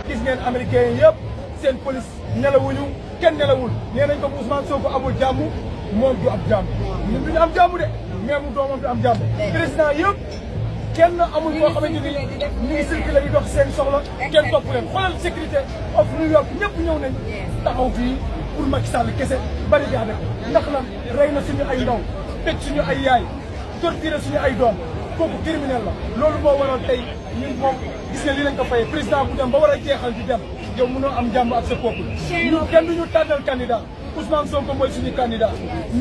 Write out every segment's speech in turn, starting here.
gis ngeen américains yi yëpp seen police nelawuñu kenn nelawul nee nañ ko Ousmane Sonko amul jàmm moom du am jàmm ñun du ñu am jàmm de mais mu doomam du am jàmm président yëpp kenn amul koo xamante ni ñu ngi circulé di dox seen soxla kenn topp leen xoolal sécurité of New York ñëpp ñëw nañ taxaw fii pour Macky Sall kese bari jaade ko ndax lan rey na suñu ay ndaw tëj suñu ay yaay torturé suñu ay doom kooku criminel la loolu moo waral tey ñun moom gis nga li lañ ko fayee président bu dem ba war a jeexal di dem yow mënoo am jàmm ak sa peuple ñun kenn duñu tànnal candidat Ousmane Sonko mooy suñu candidat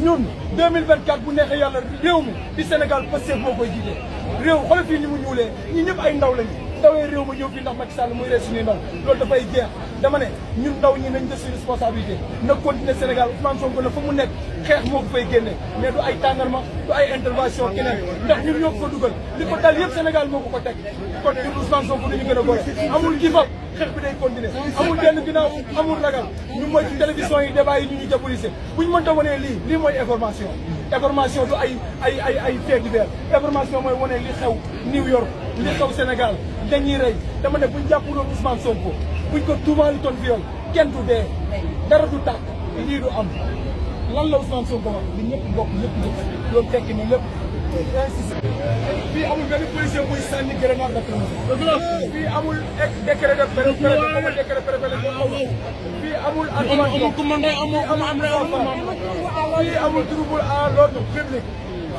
ñun 2024 bu neexee yàlla réew mi di Sénégal Pastef moo koy jiite réew xoolal fii ni mu ñuulee ñi ñëpp ay ndaw lañu ndawee réew ma ñëw fii ndax Macky Sall muy ree suñuy ndaw loolu dafay jeex dama ne ñun ndaw ñi nañ jël suñu responsabilité na continuer Sénégal Ousmane Sonko na fa mu nekk xeex moo ko fay génne mais du ay tàngarma du ay intervention keneen ndax ñun ñoo ko dugal li ko dal yëpp Sénégal moo ko teg kon ñun Ousmane Sonko dañu gën a gore amul give up xeex bi day continuer amul benn ginnaaw amul ragal ñu mooy ci télévision yi débat yi ñu diabolisé buñ mënta wanee lii mooy information du ay fait divers information mooy wane li xew New York li xew Sénégal dañuy rey dama ne buñ jàppuloon Ousmane Sonko buñ ko tuumaali toon viol kenn du dee dara du tàkk lii du am lan la Ousmane Sonko wax li ñëpp bokk lépp loolu tekki na lépp insisté fii amul benn policier buy sànni grenade lacrymogène fii amul décret de préfet amul décret de préfet fii amul fii amul trouble à l'ordre public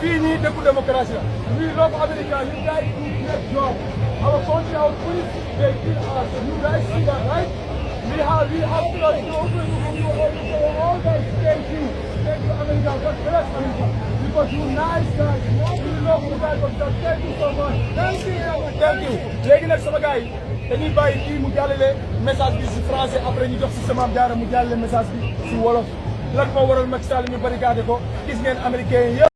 fii nii dëkku démocratie la fii loolu américain you guys do great job our country our police they kill us you guys see that right we have all guys thank you America God bless America because you nice guys you love the guys but thank you so much thank you léegi nag sama gars yi dañuy bàyyi kii mu jàllale message bi si français après ñu jox si sama jaara mu jàllale message bi si wolof lan moo waral Macky Sall ñu barricade ko gis ngeen américain yi